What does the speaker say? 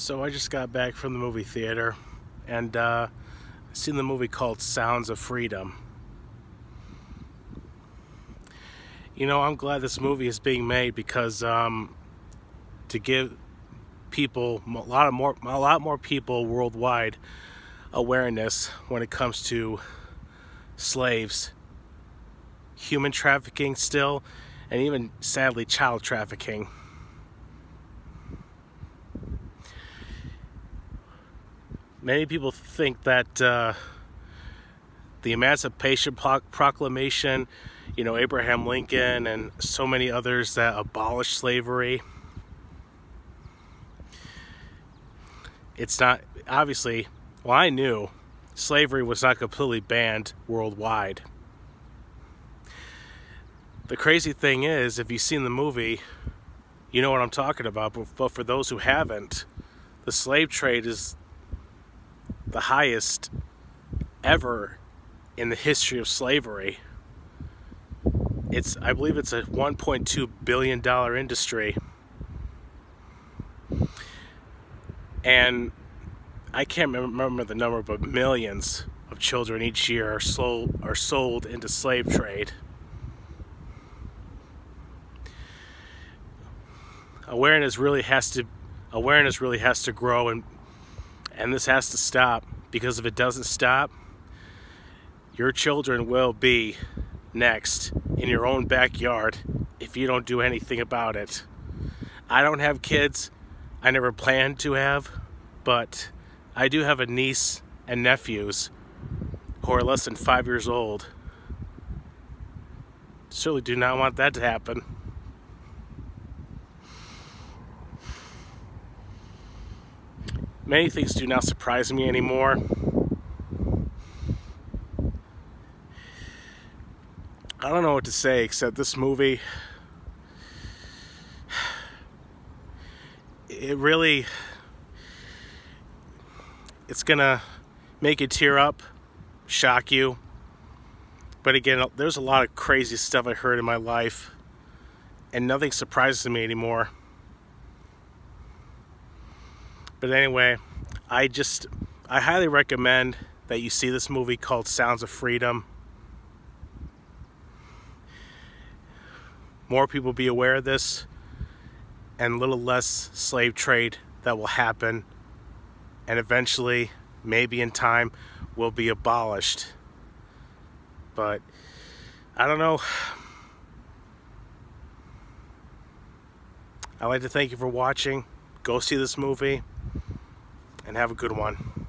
So I just got back from the movie theater and seen the movie called Sounds of Freedom. You know, I'm glad this movie is being made because to give people a lot more people worldwide awareness when it comes to slaves, human trafficking still, and even sadly child trafficking. Many people think that the Emancipation Proclamation, you know, Abraham Lincoln and so many others that abolished slavery, it's not, obviously, well, I knew slavery was not completely banned worldwide. The crazy thing is, if you've seen the movie, you know what I'm talking about, but for those who haven't, the slave trade is the highest ever in the history of slavery. I believe it's a $1.2 billion industry. And I can't remember the number, but millions of children each year are sold into slave trade. Awareness really has to grow, and this has to stop, because if it doesn't stop, your children will be next in your own backyard if you don't do anything about it. I don't have kids. I never planned to have, but I do have a niece and nephews who are less than 5 years old. Certainly do not want that to happen. Many things do not surprise me anymore. I don't know what to say except this movie, it's gonna make you tear up, shock you. But again, there's a lot of crazy stuff I heard in my life, and nothing surprises me anymore. But anyway, I highly recommend that you see this movie called Sounds of Freedom. More people be aware of this, and a little less slave trade that will happen, and eventually, maybe in time, will be abolished. But I don't know. I'd like to thank you for watching. Go see this movie and have a good one.